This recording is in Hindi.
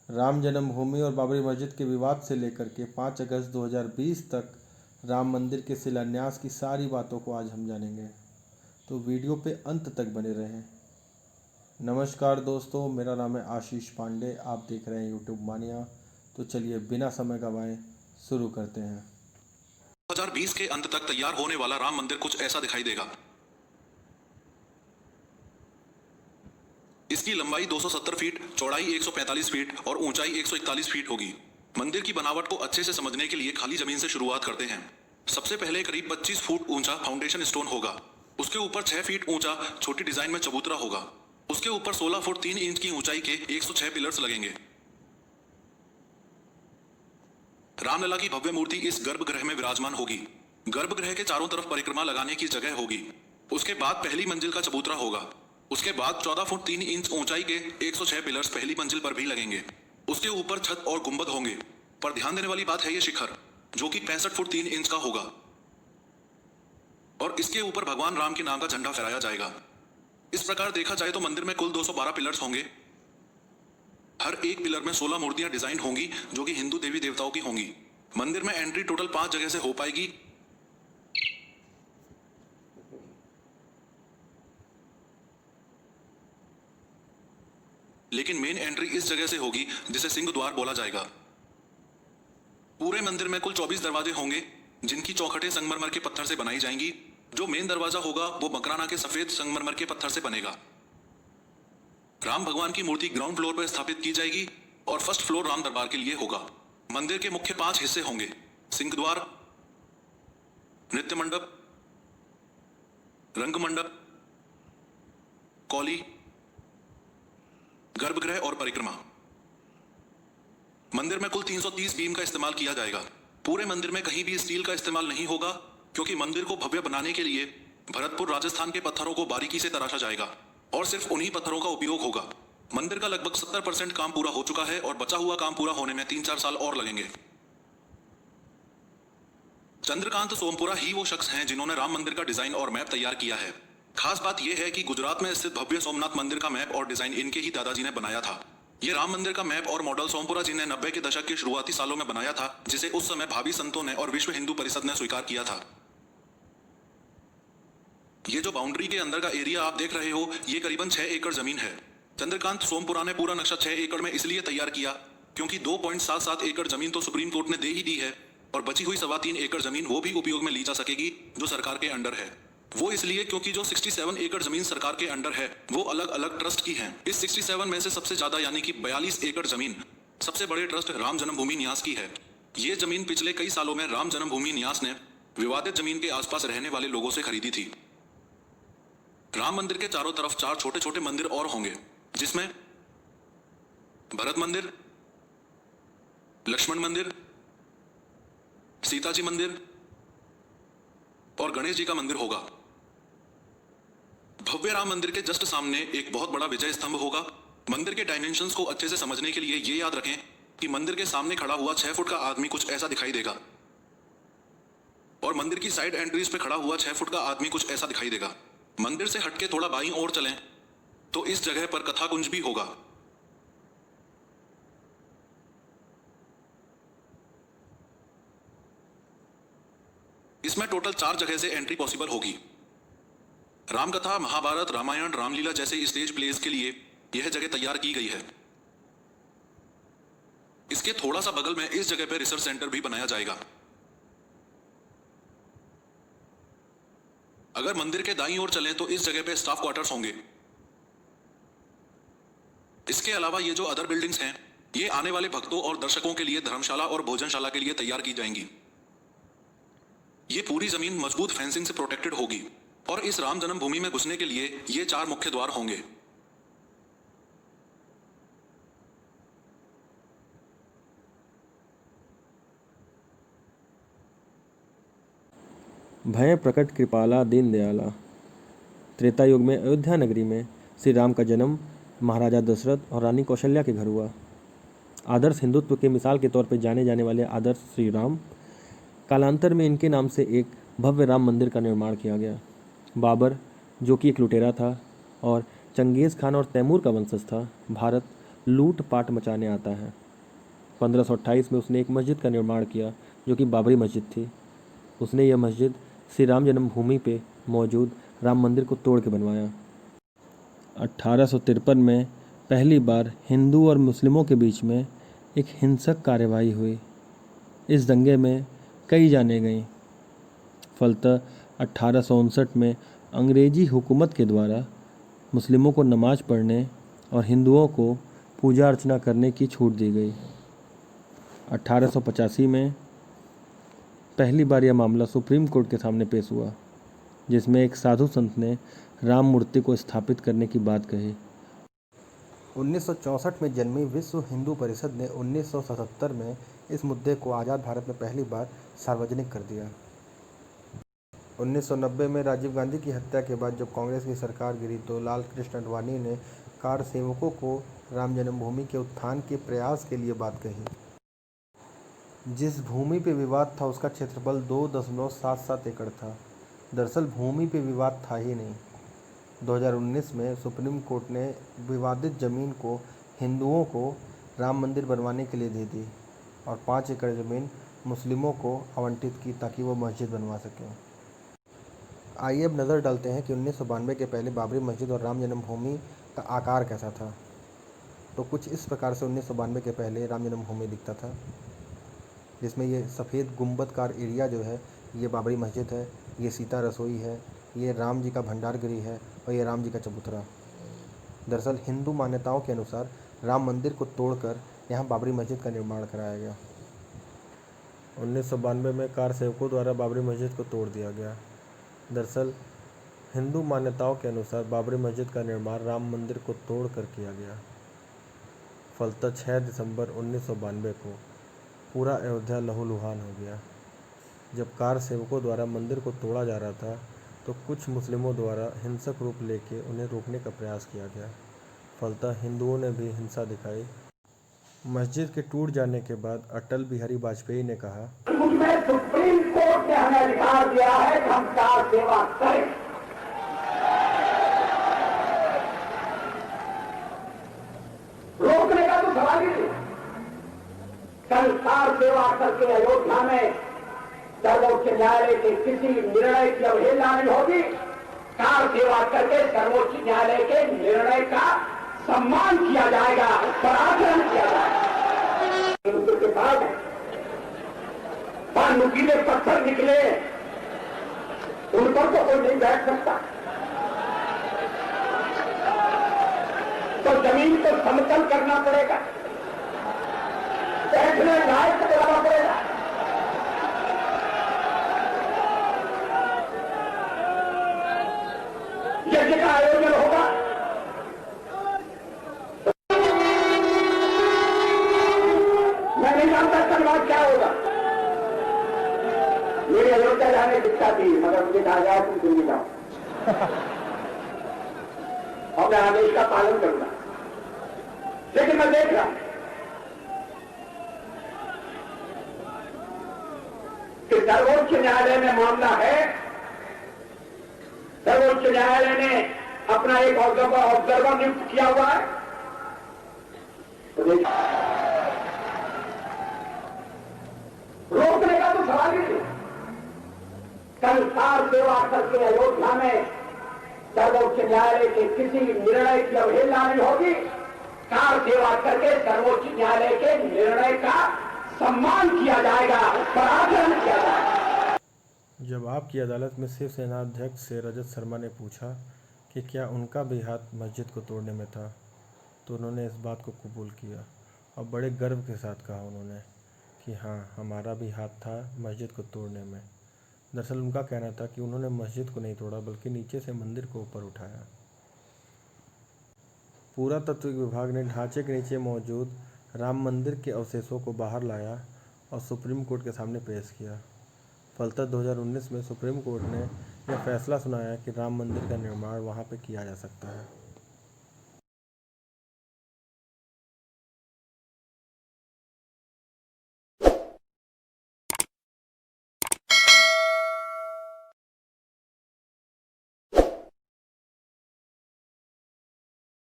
राम जन्मभूमि और बाबरी मस्जिद के विवाद से लेकर के 5 अगस्त 2020 तक राम मंदिर के शिलान्यास की सारी बातों को आज हम जानेंगे, तो वीडियो पे अंत तक बने रहें। नमस्कार दोस्तों, मेरा नाम है आशीष पांडे, आप देख रहे हैं यूट्यूब मानिया। तो चलिए बिना समय गंवाए शुरू करते हैं। 2020 के अंत तक तैयार होने वाला राम मंदिर कुछ ऐसा दिखाई देगा। इसकी लंबाई 270 फीट, चौड़ाई 145 फीट और ऊंचाई 141 फीट होगी। मंदिर की बनावट को अच्छे से समझने के लिए खाली जमीन से शुरुआत करते हैं। सबसे पहले करीब 25 फुट ऊंचा फाउंडेशन स्टोन होगा। उसके ऊपर 6 फीट ऊंचा छोटी डिजाइन में चबूतरा होगा। उसके ऊपर 16 फुट 3 इंच की ऊंचाई के 106 पिलर्स लगेंगे। रामलला की भव्य मूर्ति इस गर्भगृह में विराजमान होगी। गर्भगृह के चारों तरफ परिक्रमा लगाने की जगह होगी। उसके बाद पहली मंजिल का चबूतरा होगा। उसके बाद 14 फुट 3 इंच ऊंचाई के 106 पिलर्स पहली मंजिल पर भी लगेंगे। उसके ऊपर छत और गुंबद होंगे। पर ध्यान देने वाली बात है ये शिखर, जो कि 65 फुट 3 इंच का होगा और इसके ऊपर भगवान राम के नाम का झंडा फहराया जाएगा। इस प्रकार देखा जाए तो मंदिर में कुल 212 पिलर्स होंगे। हर एक पिलर में 16 मूर्तियां डिजाइन होंगी, जो कि हिंदू देवी देवताओं की होंगी। मंदिर में एंट्री टोटल 5 जगह से हो पाएगी। लेकिन मेन एंट्री इस जगह से होगी जिसे सिंह द्वार बोला जाएगा। पूरे मंदिर में कुल 24 दरवाजे होंगे, जिनकी चौखटें संगमरमर के पत्थर से बनाई जाएंगी। जो मेन दरवाजा होगा वो मकराना के सफेद संगमरमर के पत्थर से बनेगा। राम भगवान की मूर्ति ग्राउंड फ्लोर पर स्थापित की जाएगी और फर्स्ट फ्लोर राम दरबार के लिए होगा। मंदिर के मुख्य 5 हिस्से होंगे: सिंह द्वार, नृत्य मंडप, रंग मंडप, कौली, गर्भगृह और परिक्रमा। मंदिर में कुल 330 बीम का इस्तेमाल किया जाएगा। पूरे मंदिर में कहीं भी स्टील का इस्तेमाल नहीं होगा, क्योंकि मंदिर को भव्य बनाने के लिए भरतपुर राजस्थान के पत्थरों को बारीकी से तराशा जाएगा और सिर्फ उन्हीं पत्थरों का उपयोग होगा। मंदिर का लगभग 70% काम पूरा हो चुका है और बचा हुआ काम पूरा होने में 3-4 साल और लगेंगे। चंद्रकांत सोमपुरा ही वो शख्स हैं जिन्होंने राम मंदिर का डिजाइन और मैप तैयार किया है। खास बात यह है कि गुजरात में स्थित भव्य सोमनाथ मंदिर का मैप और डिजाइन इनके ही दादाजी ने बनाया था। ये राम मंदिर का मैप और मॉडल सोमपुरा जी ने 90 के दशक के शुरुआती सालों में बनाया था, जिसे उस समय भावी संतों ने और विश्व हिंदू परिषद ने स्वीकार किया था। ये जो बाउंड्री के अंदर का एरिया आप देख रहे हो, ये करीबन 6 एकड़ जमीन है। चंद्रकांत सोमपुरा ने पूरा नक्शा 6 एकड़ में इसलिए तैयार किया क्योंकि 2.77 एकड़ जमीन तो सुप्रीम कोर्ट ने दे ही दी है और बची हुई 3.25 एकड़ जमीन वो भी उपयोग में ली जा सकेगी, जो सरकार के अंडर है। वो इसलिए क्योंकि जो 67 एकड़ जमीन सरकार के अंडर है वो अलग अलग ट्रस्ट की है। इस 67 में से सबसे ज्यादा यानी कि 42 एकड़ जमीन सबसे बड़े ट्रस्ट राम जन्मभूमि न्यास की है। ये जमीन पिछले कई सालों में राम जन्मभूमि न्यास ने विवादित जमीन के आसपास रहने वाले लोगों से खरीदी थी। राम मंदिर के चारों तरफ 4 छोटे छोटे मंदिर और होंगे, जिसमें भरत मंदिर, लक्ष्मण मंदिर, सीता जी मंदिर और गणेश जी का मंदिर होगा। भव्य राम मंदिर के जस्ट सामने एक बहुत बड़ा विजय स्तंभ होगा। मंदिर के डायमेंशंस को अच्छे से समझने के लिए ये याद रखें कि मंदिर के सामने खड़ा हुआ 6 फुट का आदमी कुछ ऐसा दिखाई देगा और मंदिर की साइड एंट्रीज पे खड़ा हुआ 6 फुट का आदमी कुछ ऐसा दिखाई देगा। मंदिर से हटके थोड़ा बाईं ओर चलें तो इस जगह पर कथा कुंज भी होगा। इसमें टोटल 4 जगह से एंट्री पॉसिबल होगी। रामकथा, महाभारत, रामायण, रामलीला जैसे स्टेज प्लेस के लिए यह जगह तैयार की गई है। इसके थोड़ा सा बगल में इस जगह पर रिसर्च सेंटर भी बनाया जाएगा। अगर मंदिर के दाईं ओर चलें तो इस जगह पे स्टाफ क्वार्टर्स होंगे। इसके अलावा ये जो अदर बिल्डिंग्स हैं, ये आने वाले भक्तों और दर्शकों के लिए धर्मशाला और भोजनशाला के लिए तैयार की जाएंगी। ये पूरी जमीन मजबूत फेंसिंग से प्रोटेक्टेड होगी और इस राम जन्मभूमि में घुसने के लिए ये 4 मुख्य द्वार होंगे। भय प्रकट कृपाला दीन दयाला। त्रेता युग में अयोध्या नगरी में श्री राम का जन्म महाराजा दशरथ और रानी कौशल्या के घर हुआ। आदर्श हिंदुत्व के मिसाल के तौर पर जाने जाने वाले आदर्श श्री राम, कालांतर में इनके नाम से एक भव्य राम मंदिर का निर्माण किया गया। बाबर, जो कि एक लुटेरा था और चंगेज़ खान और तैमूर का वंशज था, भारत लूट-पाट मचाने आता है। 1528 में उसने एक मस्जिद का निर्माण किया जो कि बाबरी मस्जिद थी। उसने यह मस्जिद श्री राम जन्मभूमि पे मौजूद राम मंदिर को तोड़ के बनवाया। 1853 में पहली बार हिंदू और मुस्लिमों के बीच में एक हिंसक कार्यवाही हुई। इस दंगे में कई जानें गईं। फलतः 1859 में अंग्रेजी हुकूमत के द्वारा मुस्लिमों को नमाज पढ़ने और हिंदुओं को पूजा अर्चना करने की छूट दी गई। 1885 में पहली बार यह मामला सुप्रीम कोर्ट के सामने पेश हुआ, जिसमें एक साधु संत ने राम मूर्ति को स्थापित करने की बात कही। 1964 में जन्मी विश्व हिंदू परिषद ने 1977 में इस मुद्दे को आज़ाद भारत में पहली बार सार्वजनिक कर दिया। 1990 में राजीव गांधी की हत्या के बाद जब कांग्रेस की सरकार गिरी तो लाल कृष्ण आडवाणी ने कार सेवकों को राम जन्मभूमि के उत्थान के प्रयास के लिए बात कही। जिस भूमि पे विवाद था उसका क्षेत्रफल 2.77 एकड़ था। दरअसल भूमि पे विवाद था ही नहीं। 2019 में सुप्रीम कोर्ट ने विवादित ज़मीन को हिंदुओं को राम मंदिर बनवाने के लिए दे दी और 5 एकड़ ज़मीन मुस्लिमों को आवंटित की ताकि वो मस्जिद बनवा सकें। आइए अब नज़र डालते हैं कि 1992 के पहले बाबरी मस्जिद और राम जन्मभूमि का आकार कैसा था। तो कुछ इस प्रकार से 1992 के पहले राम जन्मभूमि दिखता था, जिसमें ये सफ़ेद गुंबदकार एरिया जो है ये बाबरी मस्जिद है, ये सीता रसोई है, ये राम जी का भंडार गृह है और ये राम जी का चबूतरा। दरअसल हिंदू मान्यताओं के अनुसार राम मंदिर को तोड़कर यहाँ बाबरी मस्जिद का निर्माण कराया गया। 1992 में कार सेवकों द्वारा बाबरी मस्जिद को तोड़ दिया गया। दरअसल हिंदू मान्यताओं के अनुसार बाबरी मस्जिद का निर्माण राम मंदिर को तोड़कर किया गया। फलतः 6 दिसंबर 1992 को पूरा अयोध्या लहूलुहान हो गया। जब कार सेवकों द्वारा मंदिर को तोड़ा जा रहा था तो कुछ मुस्लिमों द्वारा हिंसक रूप लेके उन्हें रोकने का प्रयास किया गया। फलतः हिंदुओं ने भी हिंसा दिखाई। मस्जिद के टूट जाने के बाद अटल बिहारी वाजपेयी ने कहा, उसमें सुप्रीम कोर्ट ने हमें अधिकार दिया है कि हम कार सेवा करें। रोकने का तो सवाल ही नहीं। कल कार सेवा करके अयोध्या में सर्वोच्च न्यायालय के किसी निर्णय की अवहेलना नहीं होगी। कार सेवा करके सर्वोच्च न्यायालय के निर्णय का सम्मान किया जाएगा, उस पर आचरण किया जाएगा। उनके बाद नुकीले पत्थर निकले, उन पर तो कोई नहीं बैठ सकता। तो जमीन को समतल करना पड़ेगा, बैठने लायक बनाना पड़ेगा। यज्ञ का आयोजन होगा। मैं नहीं जानता कल बात क्या होगा। मेरी अयोध्या जाने की इच्छा थी, मगर मुझे कहा गया तुम दिल्ली जाओ और मैं आदेश का पालन करूंगा। लेकिन मैं देख रहा हूं कि सर्वोच्च न्यायालय में मामला है। सर्वोच्च न्यायालय ने अपना एक ऑब्जर्वर नियुक्त किया हुआ है। तो रोकने का तो सवाल ही नहीं। कल कार सेवा करके अयोध्या में सर्वोच्च न्यायालय के किसी निर्णय की अवहेलना नहीं होगी। कार सेवा करके सर्वोच्च न्यायालय के निर्णय का सम्मान किया जाएगा, उस पर आचरण किया जाएगा। जब आपकी अदालत में शिवसेना अध्यक्ष से रजत शर्मा ने पूछा कि क्या उनका भी हाथ मस्जिद को तोड़ने में था, तो उन्होंने इस बात को कबूल किया और बड़े गर्व के साथ कहा उन्होंने कि हाँ, हमारा भी हाथ था मस्जिद को तोड़ने में। दरअसल उनका कहना था कि उन्होंने मस्जिद को नहीं तोड़ा बल्कि नीचे से मंदिर को ऊपर उठाया। पुरातत्व विभाग ने ढांचे के नीचे मौजूद राम मंदिर के अवशेषों को बाहर लाया और सुप्रीम कोर्ट के सामने पेश किया। फलतः 2019 में सुप्रीम कोर्ट ने यह फैसला सुनाया कि राम मंदिर का निर्माण वहां पर किया जा सकता है।